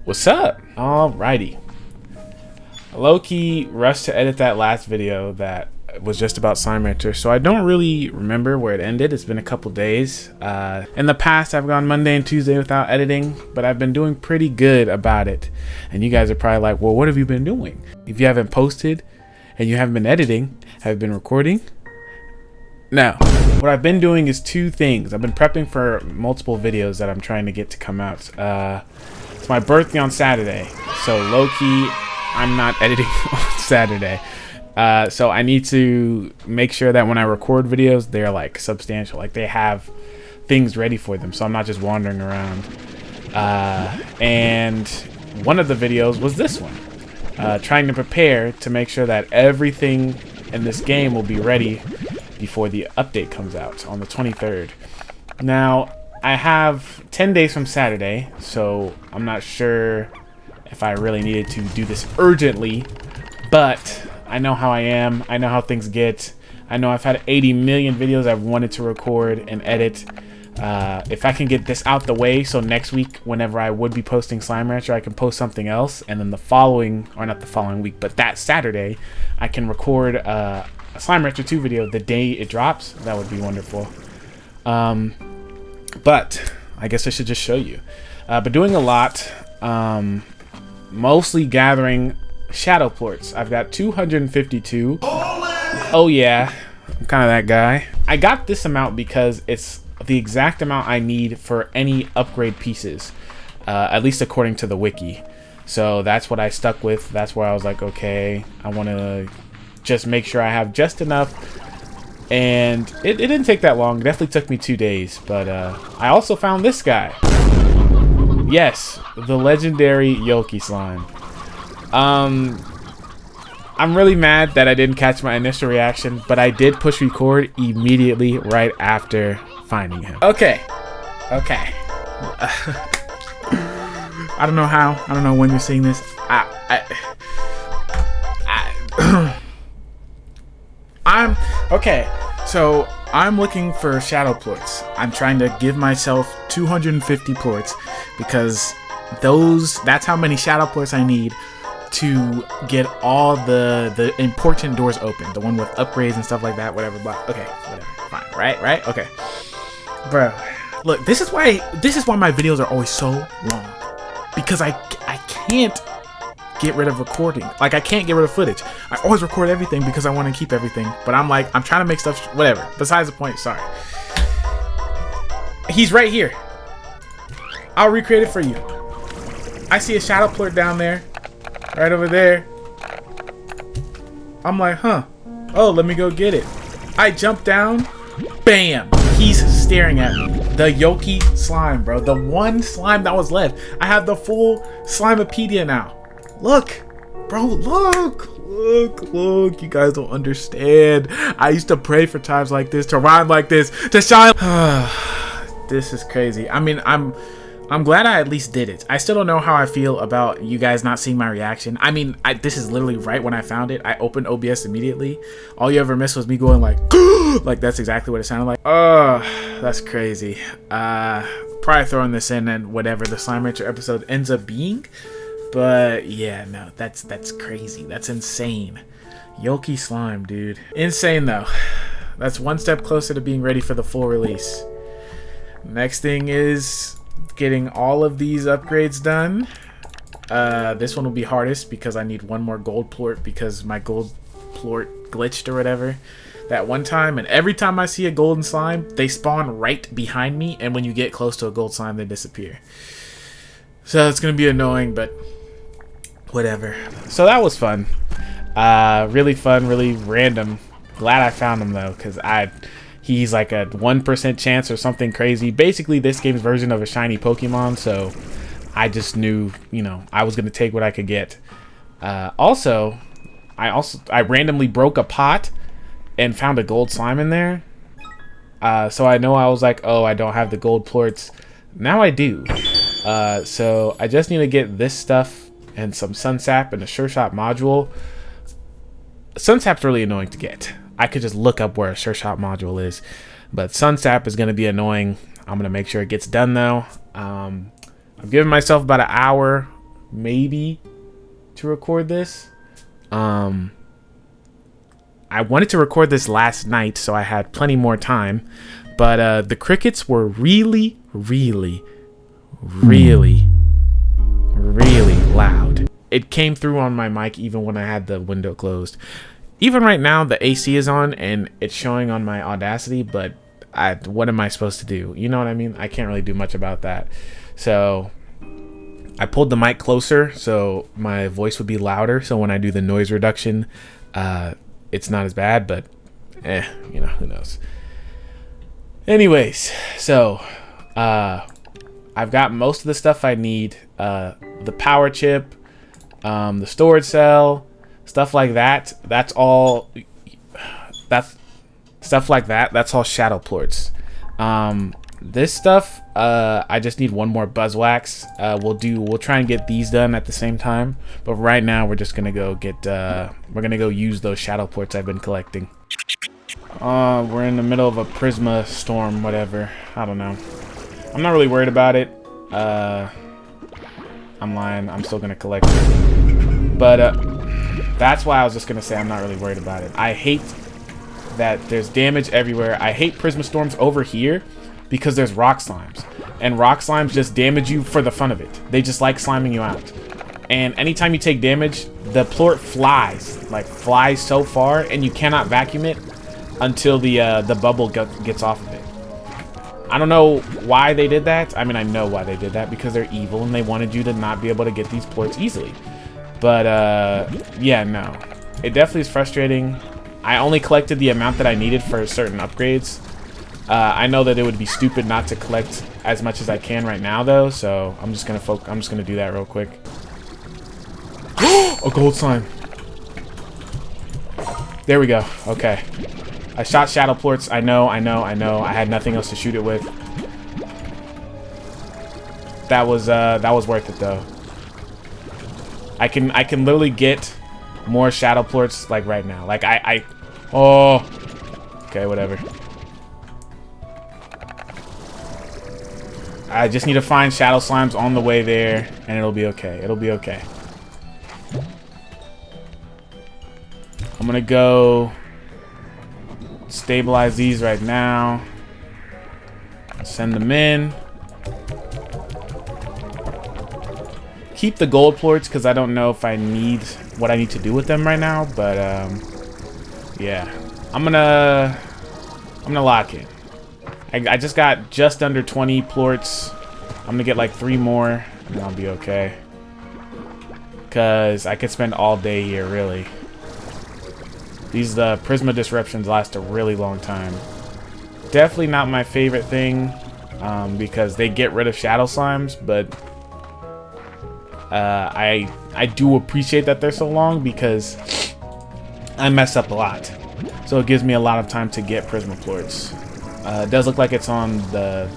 What's up? Alrighty. Low-key rushed to edit that last video that was just about Slime Rancher, so I don't really remember where it ended. It's been a couple days. In the past, I've gone Monday and Tuesday without editing, but I've been doing pretty good about it. And you guys are probably like, well, what have you been doing? If you haven't posted and you haven't been editing, have you been recording? No. What I've been doing is two things. I've been prepping for multiple videos that I'm trying to get to come out. It's my birthday on Saturday, so low-key, I'm not editing on Saturday. So I need to make sure that when I record videos, they're like substantial, like they have things ready for them, so I'm not just wandering around. And one of the videos was this one, trying to prepare to make sure that everything in this game will be ready before the update comes out on the 23rd. Now, I have 10 days from Saturday, so I'm not sure if I really needed to do this urgently, but I know how I am. I know how things get. I know I've had 80 million videos I've wanted to record and edit. If I can get this out the way, so next week, whenever I would be posting Slime Rancher, I can post something else, and then the following, or not the following week, but that Saturday, I can record a Slime Rancher 2 video the day it drops. That would be wonderful. But I guess I should just show you. But doing a lot, mostly gathering shadow plorts. I've got 252. Oh yeah, I'm kind of that guy. I got this amount because it's the exact amount I need for any upgrade pieces, at least according to the wiki. So that's what I stuck with. That's where I was like, okay, I want to just make sure I have just enough. And it didn't take that long. It definitely took me 2 days, but I also found this guy. Yes, the legendary Yoki slime. I'm really mad that I didn't catch my initial reaction, but I did push record immediately right after finding him. Okay. I don't know how. I don't know when you're seeing this. I'm okay. So I'm looking for shadow plorts. I'm trying to give myself 250 plorts because that's how many shadow plorts I need to get all the important doors open. The one with upgrades and stuff like that, whatever. But okay, whatever. Fine. Right? Okay. Bro, look, this is why my videos are always so long. Because I can't get rid of recording. Like, I can't get rid of footage. I always record everything because I want to keep everything. But I'm like, I'm trying to make stuff, whatever. Besides the point, sorry. He's right here. I'll recreate it for you. I see a shadow plort down there. Right over there. I'm like, huh. Oh, let me go get it. I jump down. Bam. He's staring at me. The Yoki slime, bro. The one slime that was left. I have the full Slimepedia now. Look, bro, look. You guys don't understand. I used to pray for times like this, to rhyme like this, to shine. This is crazy. I mean, I'm glad I at least did it. I still don't know how I feel about you guys not seeing my reaction. I mean, this is literally right when I found it. I opened OBS immediately. All you ever missed was me going like, like that's exactly what it sounded like. Oh, that's crazy. Probably throwing this in and whatever the Slime Rancher episode ends up being. But yeah, no, that's crazy. That's insane. Yoki slime, dude. Insane though. That's one step closer to being ready for the full release. Next thing is getting all of these upgrades done. This one will be hardest because I need one more gold plort because my gold plort glitched or whatever that one time, and every time I see a golden slime, they spawn right behind me, and when you get close to a gold slime, they disappear. So it's gonna be annoying, but whatever. So that was fun. Really fun, really random. Glad I found him though, because he's like a 1% chance or something crazy. Basically this game's version of a shiny Pokemon, so I just knew, I was gonna take what I could get. Also I randomly broke a pot and found a gold slime in there. So I know I was like, oh, I don't have the gold plorts. Now I do. So I just need to get this stuff and some Sunsap and a Sure Shot module. Sunsap's really annoying to get. I could just look up where a Sure Shot module is, but Sunsap is going to be annoying. I'm going to make sure it gets done though. I'm giving myself about an hour maybe to record this. I wanted to record this last night, so I had plenty more time. But the crickets were really, really, really, really loud. It came through on my mic even when I had the window closed. Even right now, the AC is on and it's showing on my Audacity, but what am I supposed to do? You know what I mean? I can't really do much about that. So I pulled the mic closer so my voice would be louder. So when I do the noise reduction, it's not as bad, but you know, who knows? Anyways, so I've got most of the stuff I need. The power chip, the storage cell, stuff like that. That's all. That's stuff like that. That's all shadow plorts. This stuff, I just need one more buzzwax. We'll try and get these done at the same time. But right now, we're just gonna go get. We're gonna go use those shadow plorts I've been collecting. We're in the middle of a Prisma storm, whatever. I don't know. I'm not really worried about it. I'm lying. I'm still gonna collect it. But that's why I was just gonna say I'm not really worried about it. I hate that there's damage everywhere. I hate Prisma storms over here because there's rock slimes. And rock slimes just damage you for the fun of it. They just like sliming you out. And anytime you take damage, the plort flies. Like, flies so far, and you cannot vacuum it until the bubble gets off of it. I don't know why they did that. I mean, I know why they did that, because they're evil and they wanted you to not be able to get these plorts easily. But yeah, no. It definitely is frustrating. I only collected the amount that I needed for certain upgrades. I know that it would be stupid not to collect as much as I can right now, though, so I'm just gonna do that real quick. A gold slime. There we go. Okay. I shot shadow plorts. I know. I had nothing else to shoot it with. That was worth it though. I can literally get more shadow plorts like right now. Like oh. Okay, whatever. I just need to find shadow slimes on the way there and it'll be okay. It'll be okay. I'm gonna go stabilize these right now. Send them in. Keep the gold plorts because I don't know if I need what I need to do with them right now, but yeah. I'm gonna lock in. I just got just under 20 plorts. I'm gonna get like 3 more and I'll be okay. Cause I could spend all day here really. These Prisma disruptions last a really long time. Definitely not my favorite thing because they get rid of shadow slimes, but I do appreciate that they're so long because I mess up a lot. So it gives me a lot of time to get Prisma plorts. It does look like it's on the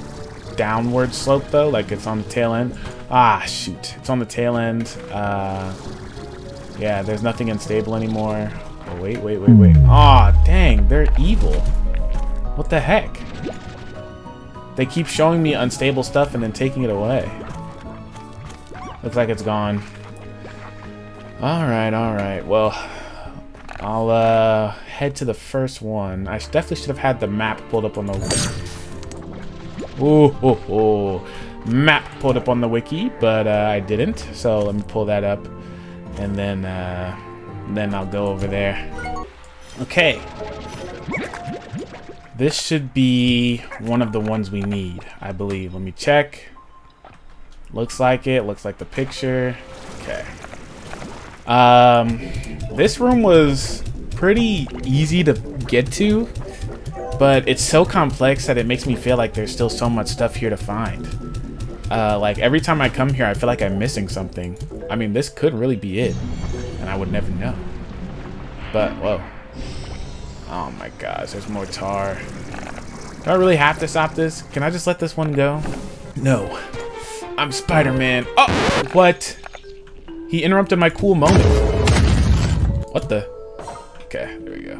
downward slope though, like it's on the tail end. Ah, shoot. It's on the tail end. Yeah, there's nothing unstable anymore. Oh, wait. Aw, dang, they're evil. What the heck? They keep showing me unstable stuff and then taking it away. Looks like it's gone. Alright. Well, I'll head to the first one. I definitely should have had the map pulled up on the... Ooh. Map pulled up on the wiki, but I didn't. So let me pull that up. And then I'll go over there. Okay. This should be one of the ones we need, I believe. Let me check. Looks like it. Looks like the picture. Okay. This room was pretty easy to get to, but it's so complex that it makes me feel like there's still so much stuff here to find. Like every time I come here, I feel like I'm missing something. I mean, this could really be it, and I would never know. But, whoa. Oh my gosh, there's more tar. Do I really have to stop this? Can I just let this one go? No. I'm Spider-Man. Oh, what? He interrupted my cool moment. What the? Okay, there we go.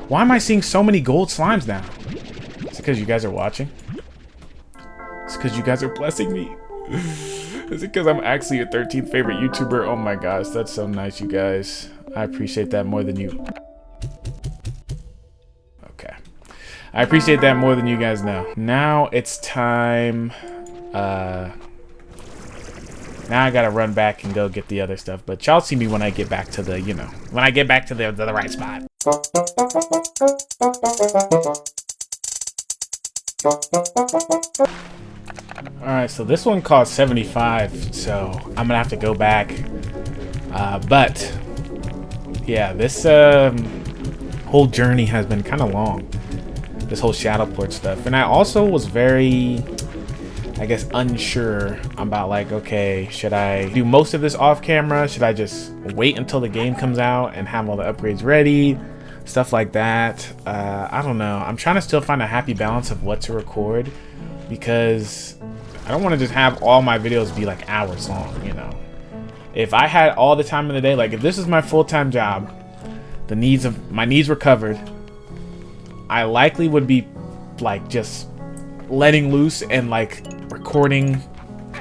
Why am I seeing so many gold slimes now? Is it because you guys are watching? It's because you guys are blessing me. Is it because I'm actually your 13th favorite YouTuber? Oh my gosh, that's so nice, you guys. I appreciate that more than you. Okay. I appreciate that more than you guys know. Now it's time. Now I gotta run back and go get the other stuff. But y'all see me when I get back to the, you know, when I get back to the right spot. Alright, so this one cost 75, so I'm gonna have to go back. But yeah, this whole journey has been kind of long. This whole Shadowport stuff. And I also was very, I guess, unsure about like, okay, should I do most of this off camera? Should I just wait until the game comes out and have all the upgrades ready? Stuff like that. I don't know. I'm trying to still find a happy balance of what to record, because I don't want to just have all my videos be like hours long, you know. If I had all the time in the day, like if this is my full-time job, my needs were covered, I likely would be like just letting loose and like recording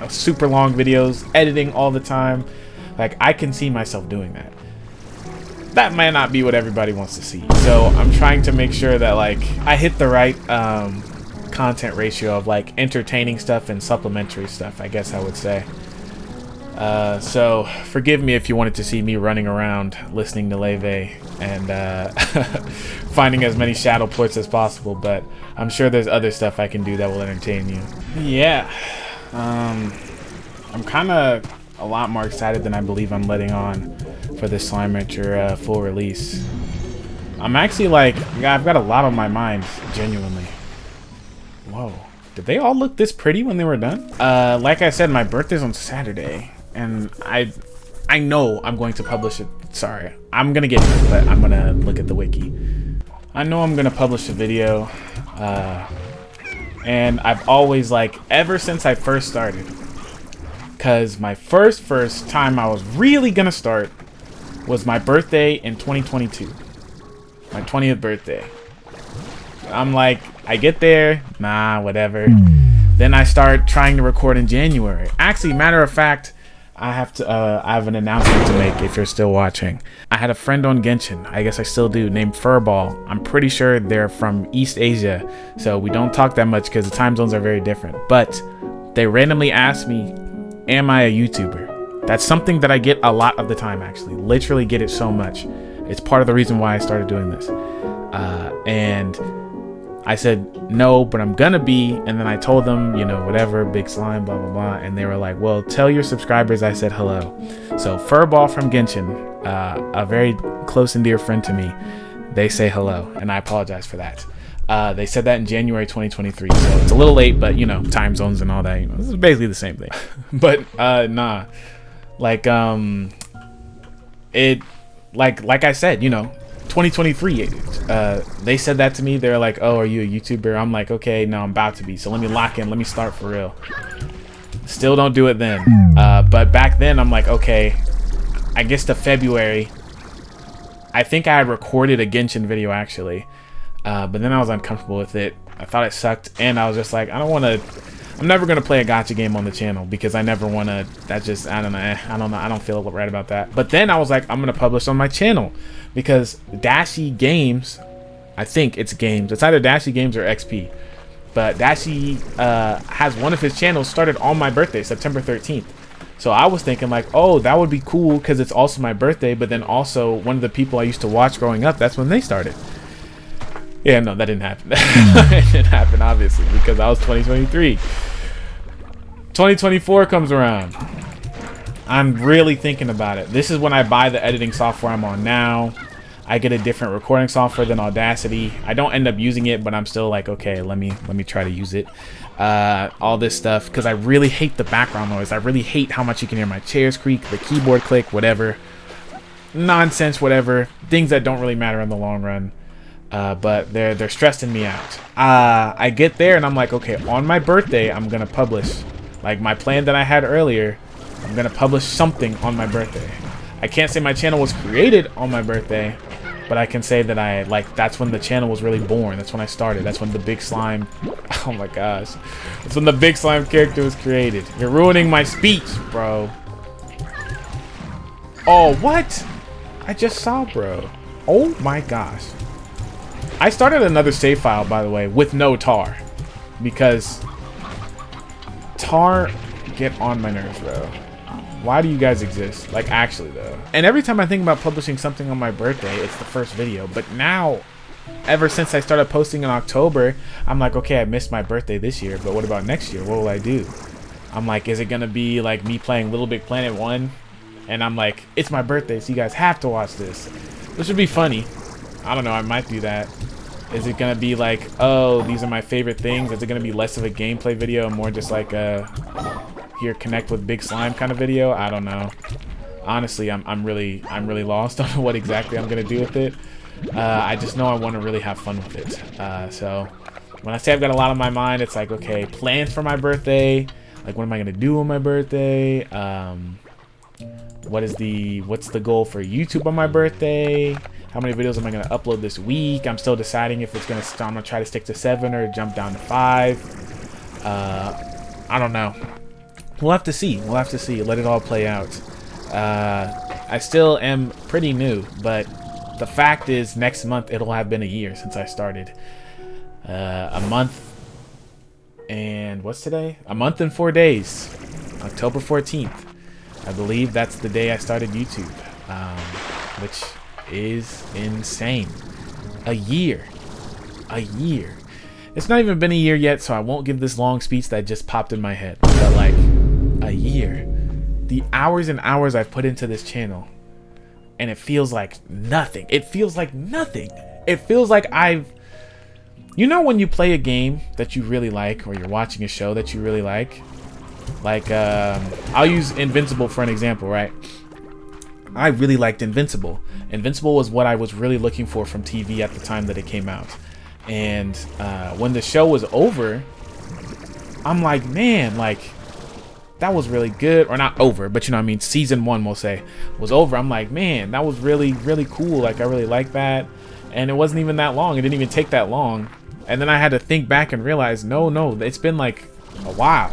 super long videos, editing all the time. Like I can see myself doing that. That might not be what everybody wants to see. So I'm trying to make sure that like I hit the right content ratio of like entertaining stuff and supplementary stuff, I guess I would say. So forgive me if you wanted to see me running around listening to Leve and finding as many shadow ports as possible, but I'm sure there's other stuff I can do that will entertain you. Yeah, I'm kind of a lot more excited than I believe I'm letting on for this Slime Rancher full release. I'm actually like, I've got a lot on my mind, genuinely. Whoa, did they all look this pretty when they were done? Like I said, my birthday's on Saturday, and I know I'm going to publish it. Sorry, I'm gonna get it, but I'm gonna look at the wiki. I know I'm gonna publish a video, and I've always like, ever since I first started, because my first time I was really gonna start was my birthday in 2022, my 20th birthday. I'm like, I get there, nah, whatever. Then I start trying to record in January. Actually, matter of fact, I have an announcement to make if you're still watching. I had a friend on Genshin, I guess I still do, named Furball. I'm pretty sure they're from East Asia, so we don't talk that much because the time zones are very different. But they randomly asked me, am I a YouTuber? That's something that I get a lot of the time, actually. Literally get it so much. It's part of the reason why I started doing this. And I said, no, but I'm gonna be. And then I told them, you know, whatever, big slime, blah, blah, blah. And they were like, well, tell your subscribers I said hello. So Furball from Genshin, a very close and dear friend to me, they say hello. And I apologize for that. They said that in January 2023. So it's a little late, but, you know, time zones and all that. You know, this is basically the same thing. But nah. Like, like I said, you know, 2023, they said that to me. They're like, oh, are you a YouTuber? I'm like, okay, no, I'm about to be, so let me lock in, let me start for real. Still don't do it then, but back then I'm like, okay, I guess to February, I think I had recorded a Genshin video actually, but then I was uncomfortable with it. I thought it sucked, and I was just like, I'm never gonna play a gacha game on the channel because I never wanna. That just, I don't know. I don't feel right about that. But then I was like, I'm gonna publish on my channel because Dashie Games, I think it's Games. It's either Dashie Games or XP. But Dashie has one of his channels started on my birthday, September 13th. So I was thinking like, oh, that would be cool because it's also my birthday. But then also one of the people I used to watch growing up, that's when they started. Yeah, no, that didn't happen. It didn't happen, obviously, because I was 2023. 2024 comes around. I'm really thinking about it. This is when I buy the editing software I'm on now. I get a different recording software than Audacity. I don't end up using it, but I'm still like, okay, let me try to use it. All this stuff, because I really hate the background noise. I really hate how much you can hear my chairs creak, the keyboard click, whatever. Nonsense, whatever. Things that don't really matter in the long run. But they're stressing me out. I get there and I'm like, okay, on my birthday, I'm gonna publish. Like my plan that I had earlier, I'm gonna publish something on my birthday. I can't say my channel was created on my birthday, but I can say that that's when the channel was really born. That's when I started. That's when the Big Slime, oh my gosh, that's when the Big Slime character was created. You're ruining my speech, bro. Oh, what? I just saw, bro. Oh my gosh. I started another save file, by the way, with no tar, because tar get on my nerves, bro. Why do you guys exist? Like, actually, though. And every time I think about publishing something on my birthday, it's the first video. But now, ever since I started posting in October, I'm like, okay, I missed my birthday this year, but what about next year? What will I do? I'm like, is it gonna be like me playing Little Big Planet 1? And I'm like, it's my birthday, so you guys have to watch this. Which would be funny. I don't know, I might do that. Is it gonna be like, oh, these are my favorite things? Is it gonna be less of a gameplay video and more just like a here connect with Big Slime kind of video? I don't know. Honestly, I'm really lost on what exactly I'm gonna do with it. I just know I want to really have fun with it. So when I say I've got a lot on my mind, it's like, okay, plans for my birthday. Like, what am I gonna do on my birthday? What's the goal for YouTube on my birthday? How many videos am I gonna upload this week? I'm still deciding if I'm gonna try to stick to 7 or jump down to 5. I don't know. We'll have to see. We'll have to see. Let it all play out. I still am pretty new, but the fact is, next month it'll have been a year since I started. A month and what's today? A month and 4 days. October 14th. I believe that's the day I started YouTube, which is insane. A year. A year. It's not even been a year yet, so I won't give this long speech that just popped in my head. But like, a year. The hours and hours I've put into this channel, and it feels like nothing. It feels like nothing. It feels like you know when you play a game that you really like, or you're watching a show that you really like? Like, I'll use Invincible for an example, right? I really liked Invincible. Invincible was what I was really looking for from TV at the time that it came out. And when the show was over, I'm like, man, like, that was really good. Or not over, but you know what I mean? Season 1, we'll say, was over. I'm like, man, that was really, really cool. Like, I really like that. And it wasn't even that long. It didn't even take that long. And then I had to think back and realize, no, it's been like a while.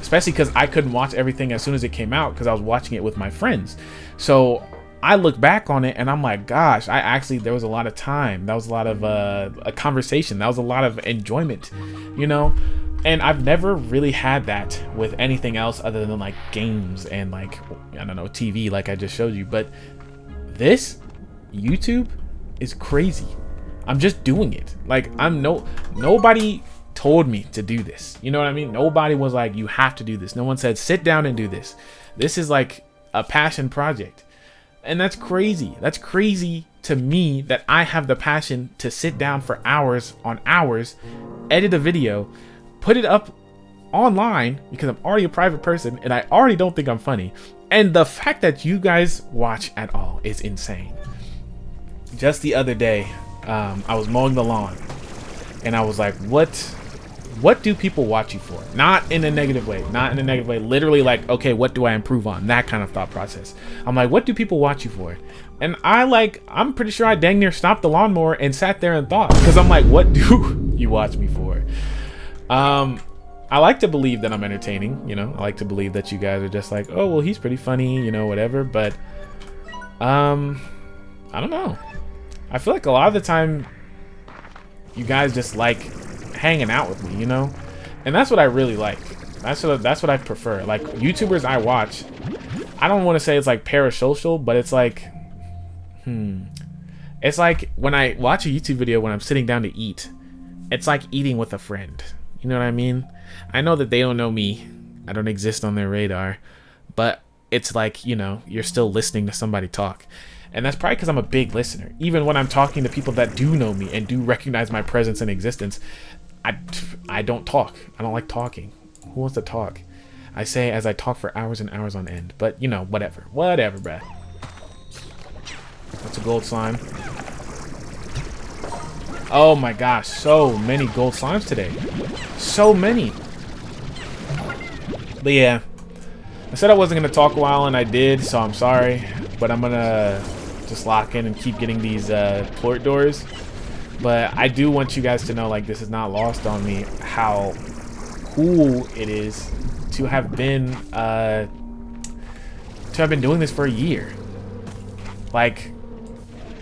Especially because I couldn't watch everything as soon as it came out because I was watching it with my friends. So I look back on it and I'm like, gosh, there was a lot of time. That was a lot of a conversation. That was a lot of enjoyment, you know? And I've never really had that with anything else other than like games and like, I don't know, TV like I just showed you. But this, YouTube, is crazy. I'm just doing it. Like, nobody told me to do this. You know what I mean? Nobody was like, you have to do this. No one said, sit down and do this. This is like a passion project. And that's crazy. That's crazy to me that I have the passion to sit down for hours on hours, edit a video, put it up online because I'm already a private person and I already don't think I'm funny. And the fact that you guys watch at all is insane. Just the other day, I was mowing the lawn and I was like, what do people watch you for? Not in a negative way. Not in a negative way. Literally like, okay, what do I improve on? That kind of thought process. I'm like, what do people watch you for? And I'm pretty sure I dang near stopped the lawnmower and sat there and thought. Because I'm like, what do you watch me for? I like to believe that I'm entertaining, you know? I like to believe that you guys are just like, oh, well, he's pretty funny, you know, whatever. But, I don't know. I feel like a lot of the time, you guys just like hanging out with me, you know? And that's what I really like. That's what I prefer. Like, YouTubers I watch, I don't want to say it's like parasocial, but it's like, it's like when I watch a YouTube video when I'm sitting down to eat, it's like eating with a friend. You know what I mean? I know that they don't know me. I don't exist on their radar, but it's like, you know, you're still listening to somebody talk. And that's probably because I'm a big listener. Even when I'm talking to people that do know me and do recognize my presence and existence, I don't talk. I don't like talking. Who wants to talk? I say as I talk for hours and hours on end. But, you know, whatever. Whatever, bruh. That's a gold slime. Oh my gosh, so many gold slimes today. So many. But yeah, I said I wasn't going to talk a while and I did, so I'm sorry. But I'm going to just lock in and keep getting these plort doors. But I do want you guys to know, like, this is not lost on me how cool it is to have been doing this for a year. Like,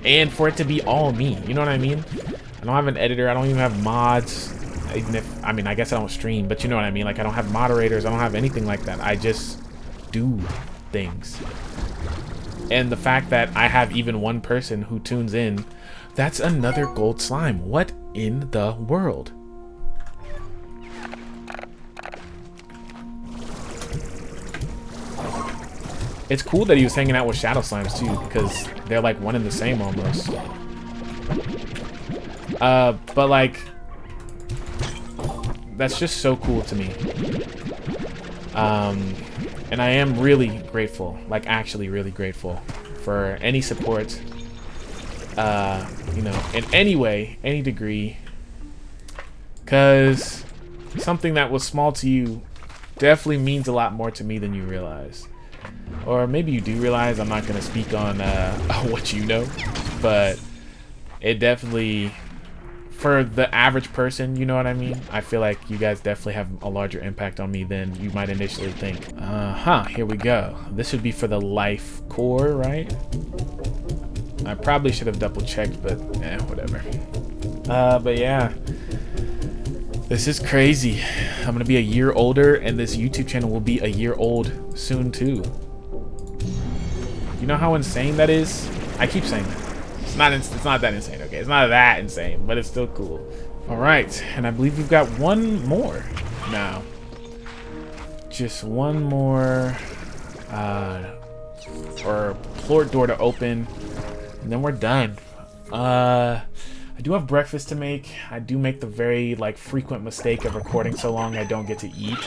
and for it to be all me, you know what I mean? I don't have an editor, I don't even have mods, even if, I mean, I guess I don't stream, but you know what I mean? Like, I don't have moderators, I don't have anything like that. I just do things. And the fact that I have even one person who tunes in, that's another gold slime. What in the world? It's cool that he was hanging out with shadow slimes too, because they're like one and the same almost. But like, that's just so cool to me. And I am really grateful, like actually really grateful for any support, you know, in any way, any degree, because something that was small to you definitely means a lot more to me than you realize. Or maybe you do realize. I'm not going to speak on what you know, but it definitely, for the average person, you know what I mean? I feel like you guys definitely have a larger impact on me than you might initially think. Here we go. This would be for the life core, right? I probably should have double checked, but whatever. But yeah, this is crazy. I'm gonna be a year older, and this YouTube channel will be a year old soon too. You know how insane that is? I keep saying that. It's not that insane, okay? It's not that insane, but it's still cool. All right, and I believe we've got one more now. Just one more, or plort door to open, and then we're done. I do have breakfast to make. I do make the very like frequent mistake of recording so long I don't get to eat.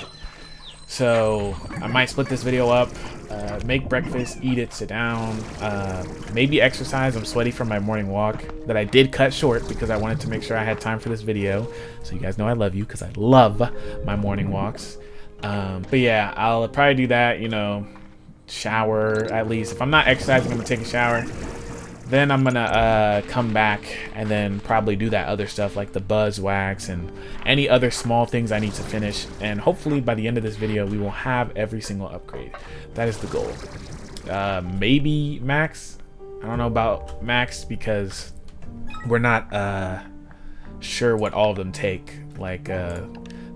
So I might split this video up, make breakfast, eat it, sit down, maybe exercise. I'm sweaty from my morning walk that I did cut short because I wanted to make sure I had time for this video. So you guys know I love you because I love my morning walks. But yeah, I'll probably do that, you know, shower at least. If I'm not exercising, I'm gonna take a shower. Then I'm gonna come back and then probably do that other stuff like the buzz wax and any other small things I need to finish. And hopefully by the end of this video, we will have every single upgrade. That is the goal. Maybe max. I don't know about max because we're not sure what all of them take. Like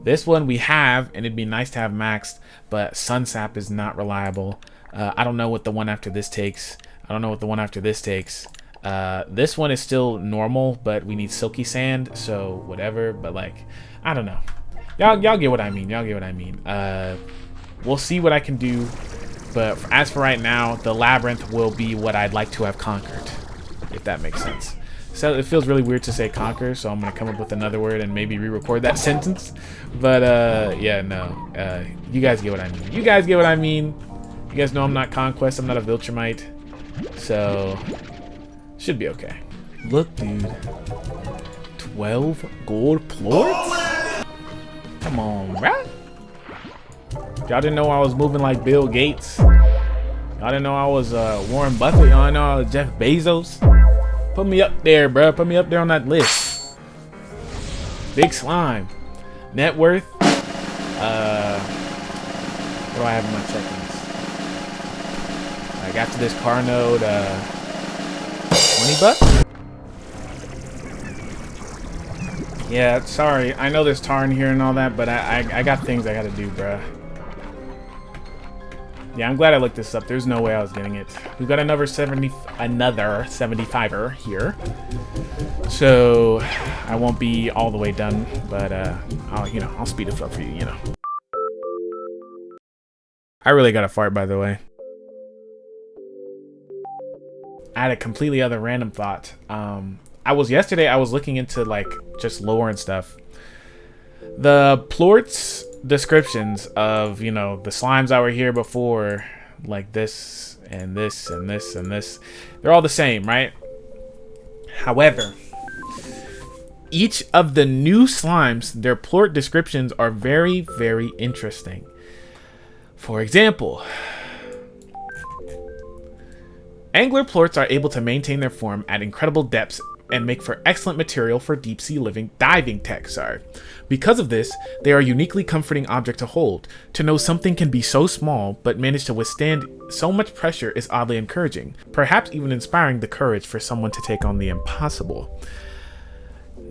this one we have, and it'd be nice to have maxed, but Sunsap is not reliable. I don't know what the one after this takes. I don't know what the one after this takes. This one is still normal, but we need silky sand, so whatever. But like, I don't know. Y'all get what I mean. Y'all get what I mean. We'll see what I can do. But as for right now, the labyrinth will be what I'd like to have conquered, if that makes sense. So it feels really weird to say conquer, so I'm gonna come up with another word and maybe re-record that sentence. But yeah, no. You guys get what I mean. You guys get what I mean. You guys know I'm not Conquest. I'm not a Viltrumite. So, should be okay. Look, dude. 12 gold plorts? Come on, bruh. Y'all didn't know I was moving like Bill Gates. Y'all didn't know I was Warren Buffett. Y'all didn't know I was Jeff Bezos. Put me up there, bruh. Put me up there on that list. Big slime. Net worth. What do I have in my check-ins? Like after this car node, 20 bucks? Yeah, sorry. I know there's tar in here and all that, but I got things I gotta do, bruh. Yeah, I'm glad I looked this up. There's no way I was getting it. We've got another 75er here. So I won't be all the way done, but I'll speed it up for you, you know. I really got a fart, by the way. I had a completely other random thought. Yesterday I was looking into like just lore and stuff. The plorts descriptions of, you know, the slimes that were here before, like this and this and this and this, they're all the same, right? However, each of the new slimes, their plort descriptions are very, very interesting. For example, Angler plorts are able to maintain their form at incredible depths and make for excellent material for deep-sea diving tech. Because of this, they are a uniquely comforting object to hold. To know something can be so small, but manage to withstand so much pressure is oddly encouraging, perhaps even inspiring the courage for someone to take on the impossible. ...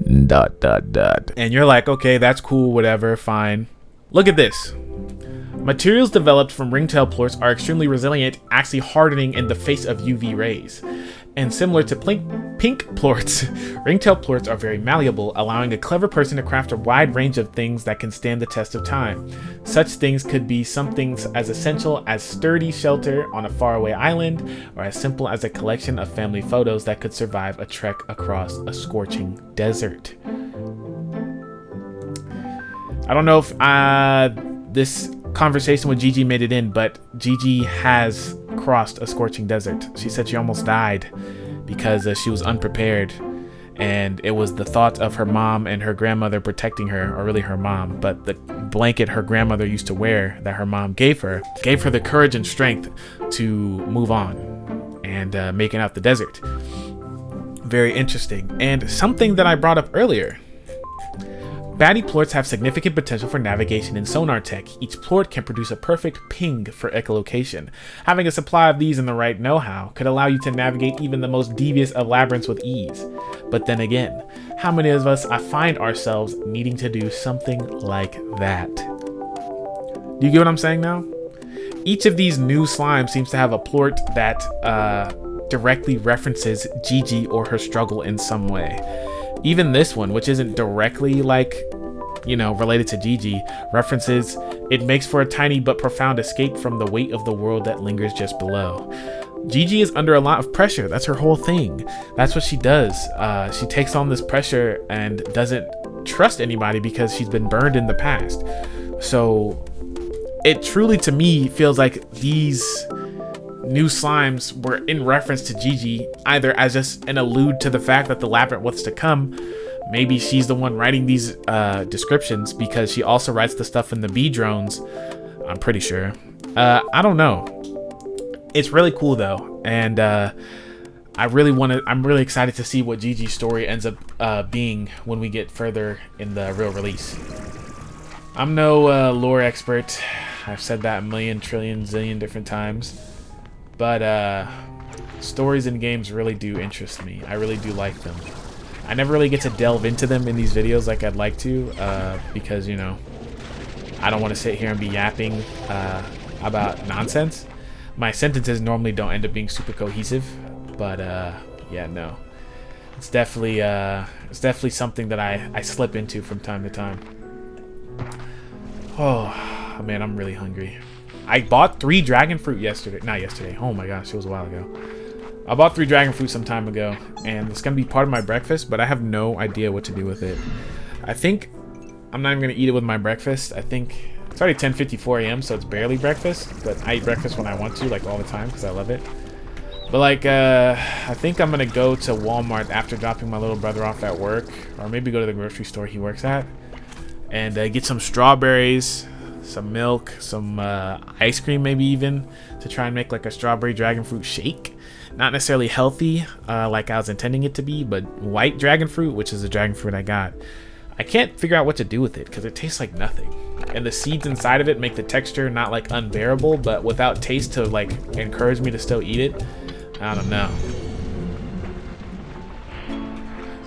And you're like, okay, that's cool, whatever, fine. Look at this. Materials developed from ringtail plorts are extremely resilient, actually hardening in the face of UV rays. And similar to pink plorts, ringtail plorts are very malleable, allowing a clever person to craft a wide range of things that can stand the test of time. Such things could be something as essential as sturdy shelter on a faraway island, or as simple as a collection of family photos that could survive a trek across a scorching desert. I don't know if this conversation with Gigi made it in, but Gigi has crossed a scorching desert. She said she almost died because she was unprepared, and it was the thought of her mom and her grandmother protecting her, or really her mom, but the blanket her grandmother used to wear that her mom gave her the courage and strength to move on and make it out the desert. Very interesting. And something that I brought up earlier, baddie plorts have significant potential for navigation and sonar tech. Each plort can produce a perfect ping for echolocation. Having a supply of these and the right know-how could allow you to navigate even the most devious of labyrinths with ease. But then again, how many of us find ourselves needing to do something like that? Do you get what I'm saying now? Each of these new slimes seems to have a plort that directly references Gigi or her struggle in some way. Even this one, which isn't directly related to Gigi, references it makes for a tiny but profound escape from the weight of the world that lingers just below. Gigi is under a lot of pressure. That's her whole thing. That's what she does. She takes on this pressure and doesn't trust anybody because she's been burned in the past. So it truly, to me, feels like these new slimes were in reference to Gigi, either as just an allude to the fact that the labyrinth wants to come. Maybe she's the one writing these descriptions because she also writes the stuff in the bee drones, I'm pretty sure. I don't know. It's really cool though, and I'm really excited to see what Gigi's story ends up being when we get further in the real release. I'm no lore expert. I've said that a million, trillion, zillion different times. But stories in games really do interest me. I really do like them. I never really get to delve into them in these videos like I'd like to, because, I don't want to sit here and be yapping about nonsense. My sentences normally don't end up being super cohesive, but yeah, no. It's definitely something that I slip into from time to time. Oh man, I'm really hungry. I bought 3 dragon fruit yesterday. Not yesterday. Oh my gosh, it was a while ago. I bought 3 dragon fruit some time ago, and it's gonna be part of my breakfast, but I have no idea what to do with it. I think I'm not even gonna eat it with my breakfast. I think it's already 10:54 a.m., so it's barely breakfast, but I eat breakfast when I want to, like all the time, because I love it. But I think I'm gonna go to Walmart after dropping my little brother off at work, or maybe go to the grocery store he works at, and get some strawberries, some milk, some ice cream, maybe even, to try and make like a strawberry dragon fruit shake. Not necessarily healthy like I was intending it to be, but white dragon fruit, which is the dragon fruit I got. I can't figure out what to do with it because it tastes like nothing, and the seeds inside of it make the texture not like unbearable, but without taste to like encourage me to still eat it. I don't know.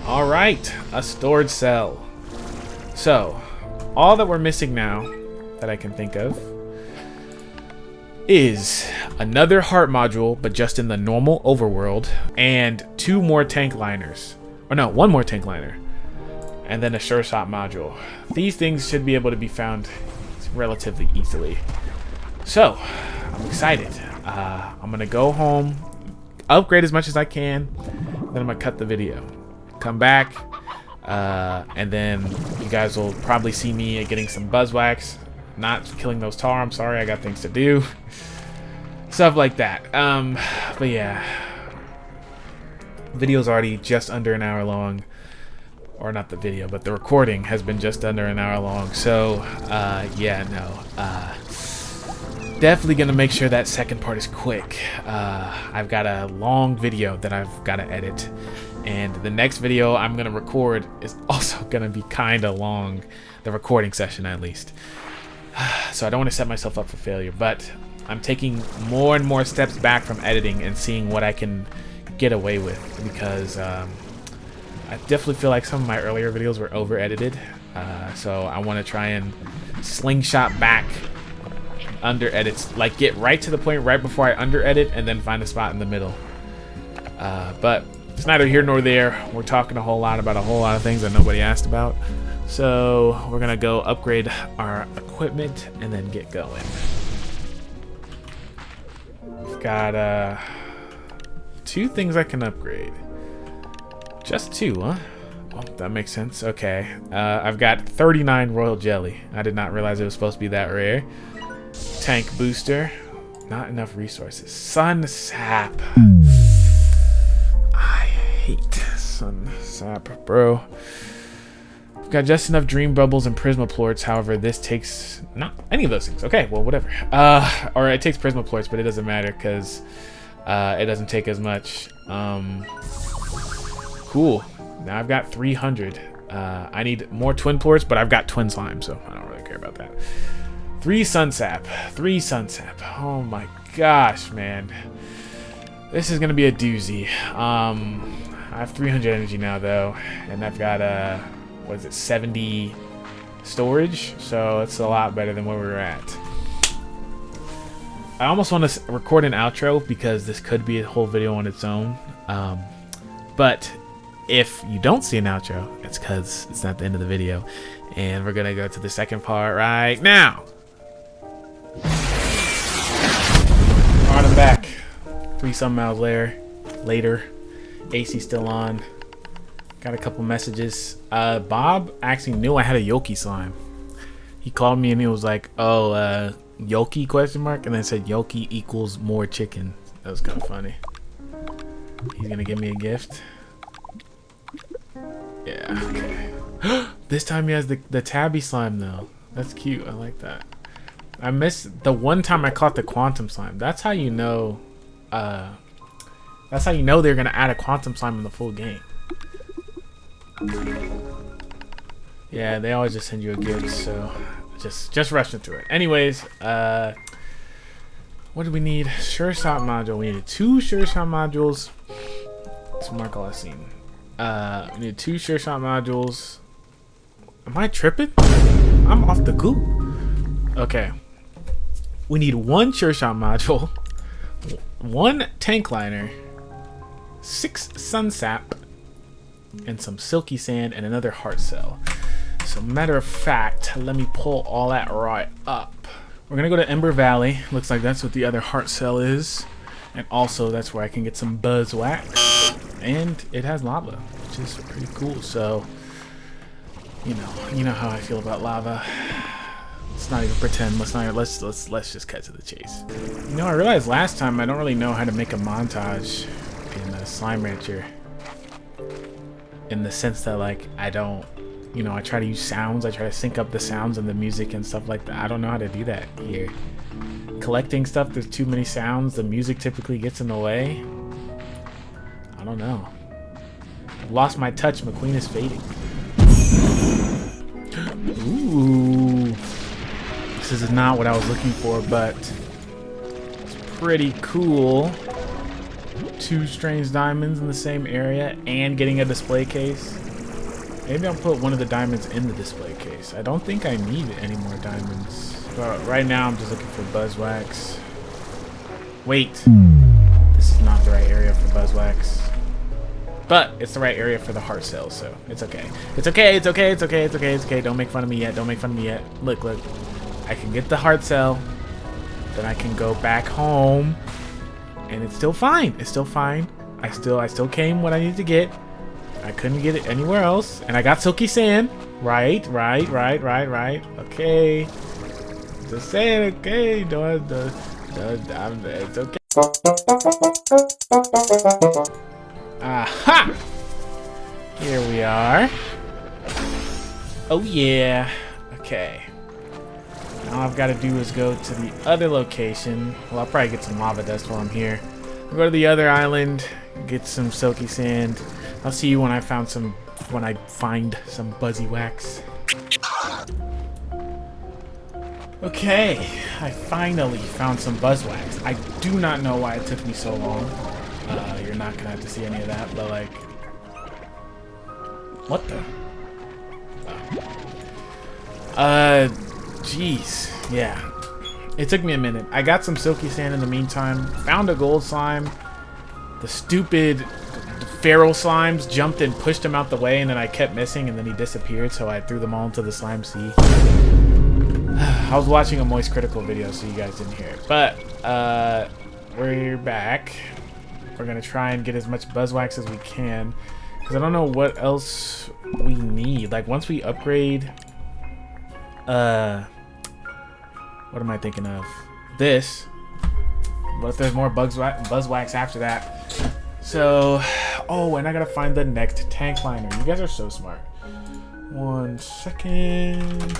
All right, a stored cell. So all that we're missing now that I can think of is another heart module, but just in the normal overworld, and 2 more tank liners, or no, 1 more tank liner, and then a sure shot module. These things should be able to be found relatively easily. So I'm excited. I'm gonna go home, upgrade as much as I can, then I'm gonna cut the video, come back, and then you guys will probably see me getting some buzzwax. Not killing those tar, I'm sorry, I got things to do. Stuff like that. But yeah. Video's already just under an hour long. Or not the video, but the recording has been just under an hour long. So, yeah, no. Definitely gonna make sure that second part is quick. I've got a long video that I've got to edit, and the next video I'm gonna record is also gonna be kind of long, the recording session at least. So I don't want to set myself up for failure, but I'm taking more and more steps back from editing and seeing what I can get away with, because I definitely feel like some of my earlier videos were over edited. So I want to try and slingshot back under edits, like get right to the point right before I under edit and then find a spot in the middle. But it's neither here nor there. We're talking a whole lot about a whole lot of things that nobody asked about. So we're gonna go upgrade our equipment and then get going. We've got 2 things I can upgrade. Just 2, huh? Well, that makes sense. Okay. I've got 39 royal jelly. I did not realize it was supposed to be that rare. Tank booster. Not enough resources. Sun sap. I hate sun sap, bro. I've got just enough dream bubbles and prismaplorts. However, this takes not any of those things. Okay, well, whatever. Or it takes prismaplorts, but it doesn't matter because it doesn't take as much. Cool. Now I've got 300. I need more twin plorts, but I've got twin slime, so I don't really care about that. 3 sun sap. 3 sun sap. Oh my gosh, man. This is gonna be a doozy. I have 300 energy now though, and I've got what is it, 70 storage, so it's a lot better than where we were at. I almost want to record an outro because this could be a whole video on its own, but if you don't see an outro, it's because it's not the end of the video, and we're gonna go to the second part right now. Alright, I'm back. 3 some miles later. AC still on. Got a couple messages. Bob actually knew I had a Yoki slime. He called me and he was like, "Oh, Yoki question mark?" And then said Yoki equals more chicken. That was kind of funny. He's gonna give me a gift. Yeah. Okay. This time he has the tabby slime though. That's cute. I like that. I missed the one time I caught the quantum slime. That's how you know. That's how you know they're gonna add a quantum slime in the full game. Yeah, they always just send you a gift, so just rushing through it. Anyways, what do we need? Sure shot module. We needed 2 sure shot modules. Let's mark all I've seen. We need 2 sure shot modules. Am I tripping? I'm off the goop. Okay. We need 1 sure shot module, 1 tank liner, 6 sun sap, and some silky sand and another heart cell. So matter of fact, let me pull all that right up. We're gonna go to Ember Valley. Looks like that's what the other heart cell is, and also that's where I can get some buzz wax, and it has lava, which is pretty cool. So you know how I feel about lava. Let's not even pretend. Let's just cut to the chase. You know, I realized last time I don't really know how to make a montage in Slime Rancher, in the sense that, like, I don't, I try to use sounds. I try to sync up the sounds and the music and stuff like that. I don't know how to do that here. Collecting stuff, there's too many sounds. The music typically gets in the way. I don't know. I've lost my touch. McQueen is fading. Ooh. This is not what I was looking for, but it's pretty cool. 2 strange diamonds in the same area and getting a display case. Maybe I'll put one of the diamonds in the display case. I don't think I need any more diamonds. But right now I'm just looking for buzzwax. Wait. This is not the right area for buzzwax. But it's the right area for the heart cells, so it's okay. It's okay, it's okay, it's okay, it's okay, it's okay. Don't make fun of me yet, don't make fun of me yet. Look, look. I can get the heart cell. Then I can go back home. And it's still fine. It's still fine. I still came what I needed to get. I couldn't get it anywhere else. And I got silky sand. Right. Okay. Just saying, okay. It's okay. Aha! Here we are. Oh yeah. Okay. All I've got to do is go to the other location. Well, I'll probably get some lava dust while I'm here. I'll go to the other island, get some silky sand. I'll see you when I find some buzzy wax. Okay, I finally found some buzzwax. I do not know why it took me so long. You're not gonna have to see any of that, but like, what the? Jeez, yeah. It took me a minute. I got some silky sand in the meantime. Found a gold slime. The stupid feral slimes jumped and pushed him out the way, and then I kept missing, and then he disappeared. So I threw them all into the slime sea. I was watching a Moist Critical video, so you guys didn't hear it. But, we're back. We're gonna try and get as much buzzwax as we can. Because I don't know what else we need. Like, once we upgrade... what am I thinking of? This. What if there's more buzzwax after that? So... Oh, and I gotta find the next tank liner. You guys are so smart. 1 second...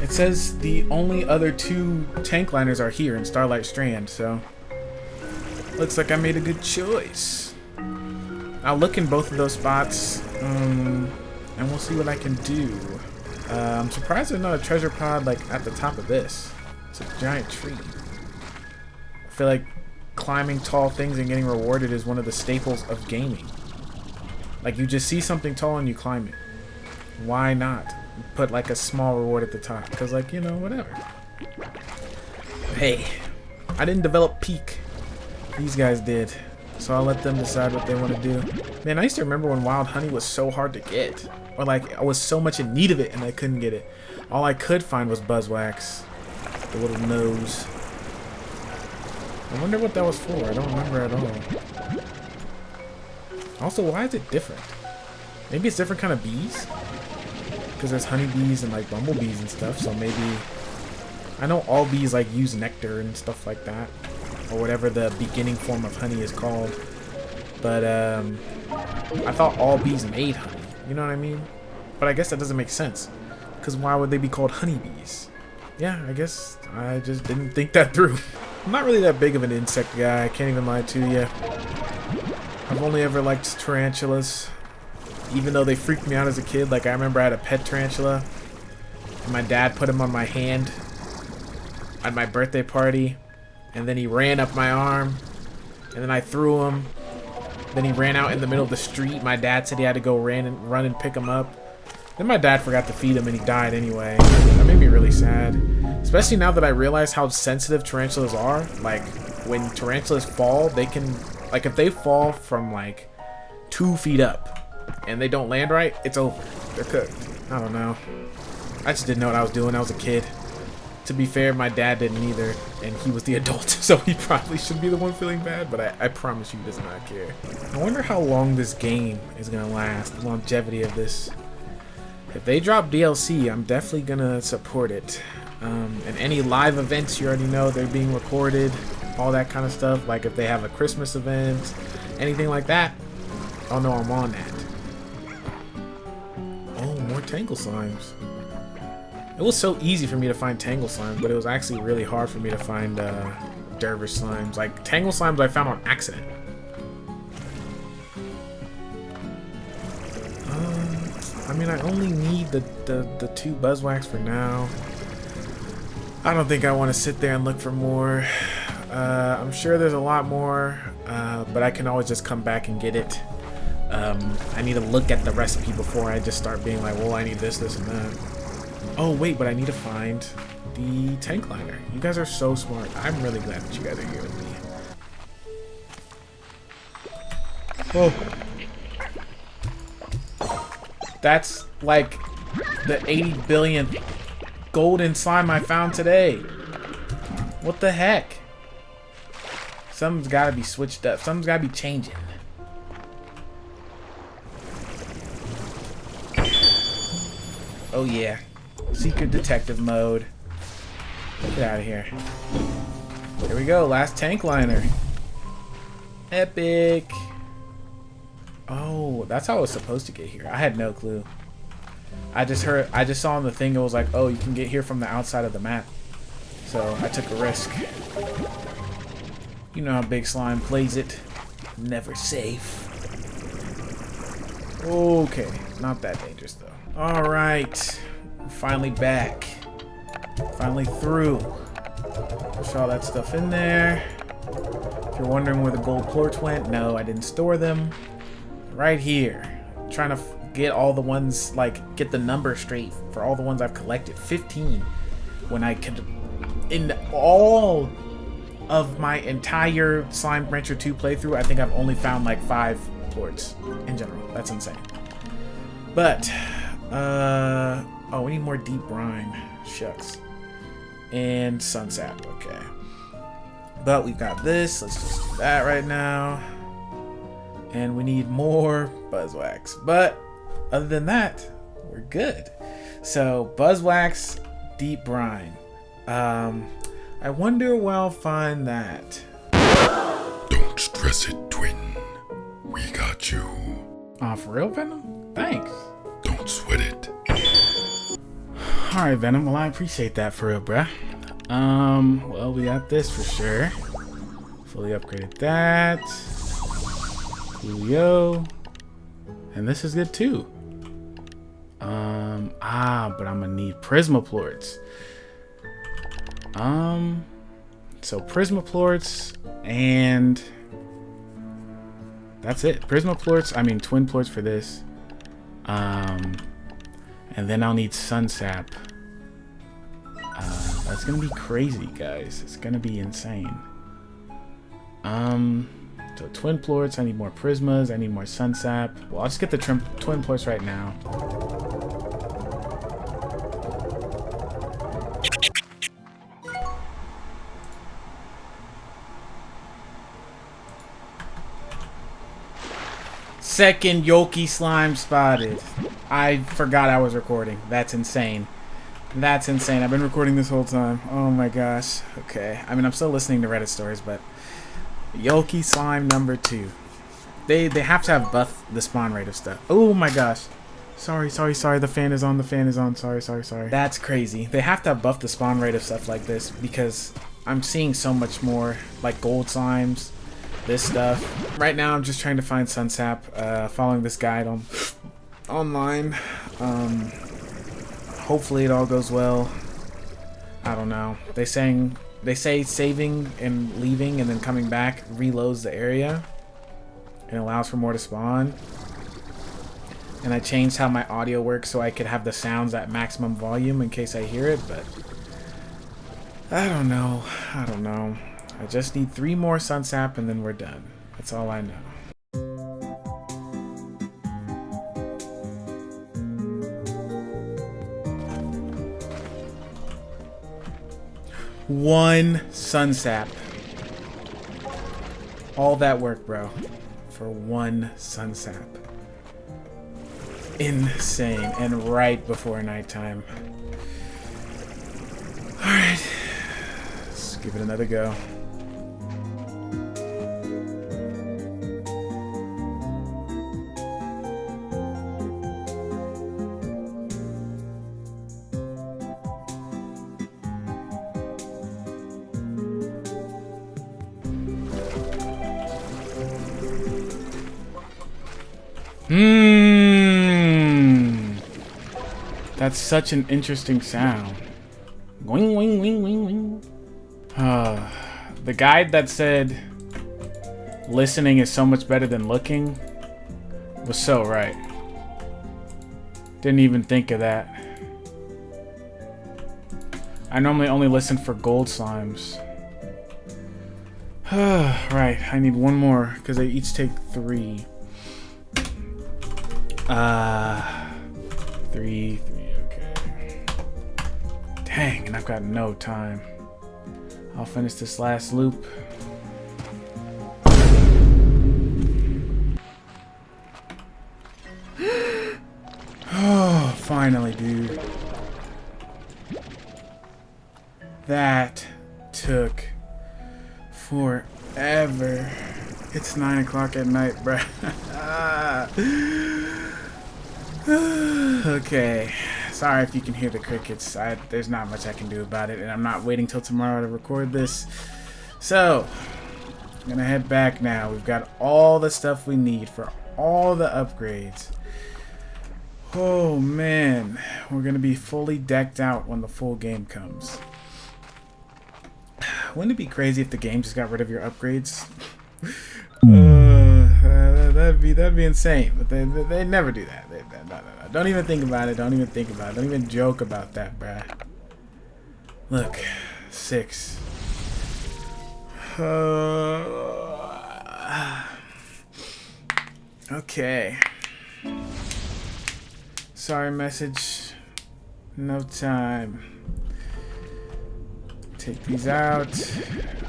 It says the only other 2 tank liners are here in Starlight Strand, so looks like I made a good choice. I'll look in both of those spots, and we'll see what I can do. I'm surprised there's not a treasure pod like at the top of this. It's a giant tree. I feel like climbing tall things and getting rewarded is one of the staples of gaming. Like, you just see something tall and you climb it. Why not put like a small reward at the top? Because, like, you know, whatever. Hey, I didn't develop Peak. These guys did. So I'll let them decide what they want to do. Man, I used to remember when wild honey was so hard to get. Or like, I was so much in need of it and I couldn't get it. All I could find was buzzwax. The little nose. I wonder what that was for. I don't remember at all. Also, why is it different? Maybe it's different kind of bees? Because there's honeybees and like bumblebees and stuff, so maybe... I know all bees like use nectar and stuff like that, or whatever the beginning form of honey is called. But I thought all bees made honey, you know what I mean? But I guess that doesn't make sense, because why would they be called honeybees? Yeah, I guess I just didn't think that through. I'm not really that big of an insect guy, I can't even lie to you. I've only ever liked tarantulas. Even though they freaked me out as a kid. Like, I remember I had a pet tarantula, and my dad put him on my hand at my birthday party, and then he ran up my arm, and then I threw him. Then he ran out in the middle of the street. My dad said he had to go run and pick him up. Then my dad forgot to feed him, and he died anyway. That made me really sad. Especially now that I realize how sensitive tarantulas are. Like, when tarantulas fall, they can... Like, if they fall from, like, 2 feet up, and they don't land right, it's over. They're cooked. I don't know. I just didn't know what I was doing. I was a kid. To be fair, my dad didn't either, and he was the adult, so he probably should be the one feeling bad, but I promise you he does not care. I wonder how long this game is going to last, the longevity of this. If they drop DLC, I'm definitely going to support it. And any live events, you already know they're being recorded, all that kind of stuff. Like if they have a Christmas event, anything like that, I'll know I'm on that. Oh, more Tangle Slimes. It was so easy for me to find Tangle Slimes, but it was actually really hard for me to find Dervish Slimes. Like, Tangle Slimes I found on accident. I mean, I only need the 2 buzzwax for now. I don't think I want to sit there and look for more. I'm sure there's a lot more, but I can always just come back and get it. I need to look at the recipe before I just start being like, well, I need this, this, and that. Oh, wait, but I need to find the tank liner. You guys are so smart. I'm really glad that you guys are here with me. Oh. That's like the 80 billionth golden slime I found today. What the heck? Something's got to be switched up. Something's got to be changing. Oh yeah. Secret detective mode. Get out of here. Here we go. Last tank liner. Epic. Oh, that's how I was supposed to get here. I had no clue. I just saw on the thing, it was like, oh, you can get here from the outside of the map. So I took a risk. You know how Big Slime plays it. Never safe. Okay, not that dangerous though. Alright, finally back. Finally through. Push all that stuff in there. If you're wondering where the gold plorts went, no, I didn't store them. Right here. I'm trying to get all the ones, like, get the number straight for all the ones I've collected. 15. When I could, in all of my entire Slime Rancher 2 playthrough, I think I've only found like 5 plorts in general. That's insane. But, oh, we need more deep brine. Shucks. And sunsap, okay. But we've got this. Let's just do that right now. And we need more Buzzwax. But other than that, we're good. So Buzzwax, deep brine. I wonder where I'll find that. Don't stress it, twin. We got you. Oh, for real, Venom? Thanks. Don't sweat it. Alright, Venom. Well, I appreciate that for real, bruh. Well, we got this for sure. Fully upgraded that. Coolio. And this is good too. But I'm gonna need Prismaplorts. So Prismaplorts and that's it. Prismaplorts, I mean twin plorts for this. And then I'll need Sunsap. That's gonna be crazy, guys. It's gonna be insane. So twin plorts, I need more prismas, I need more sunsap. Well, I'll just get the twin plorts right now. Second Yoki slime spotted. I forgot I was recording. That's insane. That's insane. I've been recording this whole time. Oh my gosh. Okay. I mean, I'm still listening to Reddit stories, but Yoki slime number 2. They have to have buff the spawn rate of stuff. Oh my gosh. Sorry. The fan is on. Sorry. That's crazy. They have to have buff the spawn rate of stuff like this because I'm seeing so much more like gold slimes, this stuff. Right now, I'm just trying to find Sunsap, following this guide online. Hopefully it all goes well. I don't know. They say saving and leaving and then coming back reloads the area and allows for more to spawn. And I changed how my audio works so I could have the sounds at maximum volume in case I hear it, but I don't know. I just need 3 more Sunsap and then we're done. That's all I know. One Sunsap. All that work, bro, for 1 Sunsap. Insane. And right before nighttime. Alright. Let's give it another go. That's such an interesting sound. Wing, wing, wing, wing, wing. The guide that said listening is so much better than looking was so right. Didn't even think of that. I normally only listen for gold slimes. Right, I need 1 more because they each take 3. 3, okay. Dang, and I've got no time. I'll finish this last loop. Oh, finally, dude. That took forever. It's 9 o'clock at night, bruh. Okay. Sorry if you can hear the crickets. There's not much I can do about it, and I'm not waiting till tomorrow to record this. So, I'm gonna head back now. We've got all the stuff we need for all the upgrades. Oh man, we're gonna be fully decked out when the full game comes. Wouldn't it be crazy if the game just got rid of your upgrades? That'd be insane. But they never do that. No. Don't even think about it. Don't even think about it. Don't even joke about that, bruh. Look, 6. Okay. Sorry, message. No time. Take these out.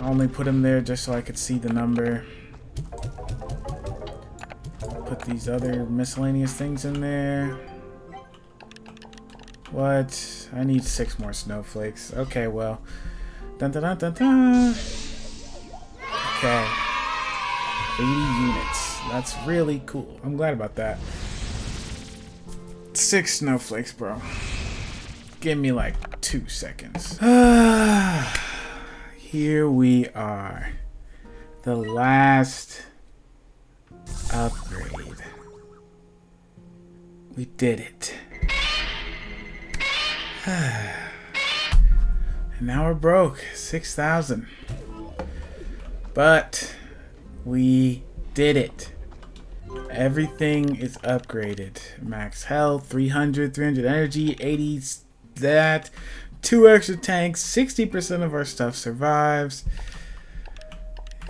I only put them there just so I could see the number. Put these other miscellaneous things in there. What? I need 6 more snowflakes. Okay, well. Dun dun dun dun dun. Okay. 80 units. That's really cool. I'm glad about that. 6 snowflakes, bro. Give me like 2 seconds. Here we are. The last upgrade. We did it. And now we're broke. 6,000. But we did it. Everything is upgraded. Max health, 300 energy, 80 that, 2 extra tanks, 60% of our stuff survives.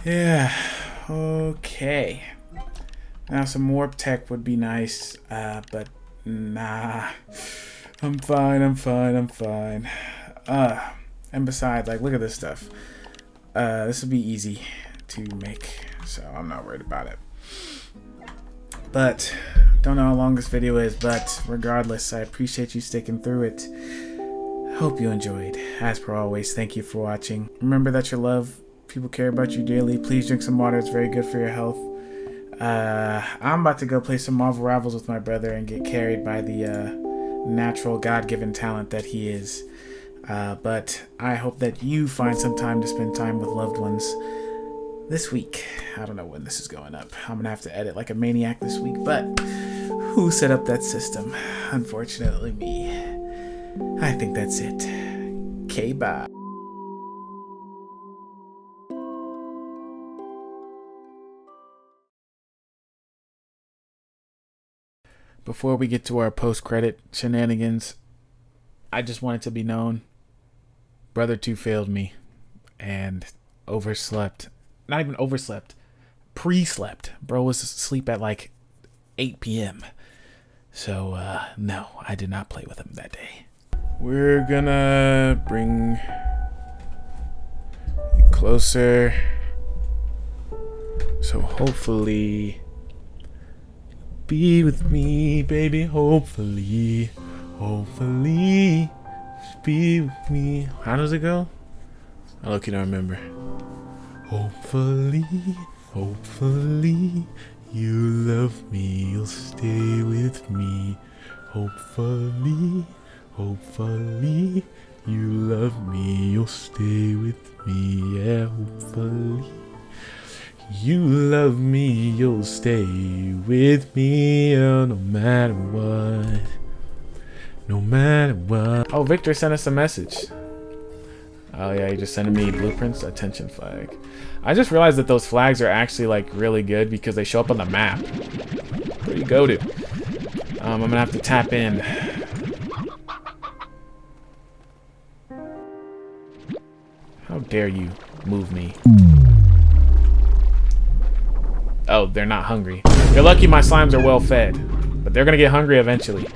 Yeah, okay. Now some warp tech would be nice, but nah. I'm fine. And besides, like, look at this stuff. This will be easy to make, so I'm not worried about it. But don't know how long this video is, but regardless, I appreciate you sticking through it. Hope you enjoyed. As per always, thank you for watching. Remember that you're loved. People care about you dearly. Please drink some water. It's very good for your health. I'm about to go play some Marvel Rivals with my brother and get carried by the natural God-given talent that he is. But I hope that you find some time to spend time with loved ones this week. I don't know when this is going up. I'm gonna have to edit like a maniac this week, but who set up that system? Unfortunately, me. I think that's it. Okay, bye. Before we get to our post-credit shenanigans, I just want it to be known, Brother 2 failed me and overslept. Not even overslept, pre-slept. Bro was asleep at like 8 p.m. So, no, I did not play with him that day. We're gonna bring you closer. So hopefully, be with me, baby, hopefully, be with me. How does it go? I look, you don't remember. Hopefully, you love me, you'll stay with me. Hopefully, you love me, you'll stay with me. Yeah, hopefully, you love me, you'll stay with me. Oh, no matter what. Oh, Victor sent us a message. Oh yeah, he just sent me blueprints, attention flag. I just realized that those flags are actually like really good because they show up on the map. Pretty goated. I'm gonna have to tap in. How dare you move me? Oh, they're not hungry. You're lucky my slimes are well fed, but they're gonna get hungry eventually.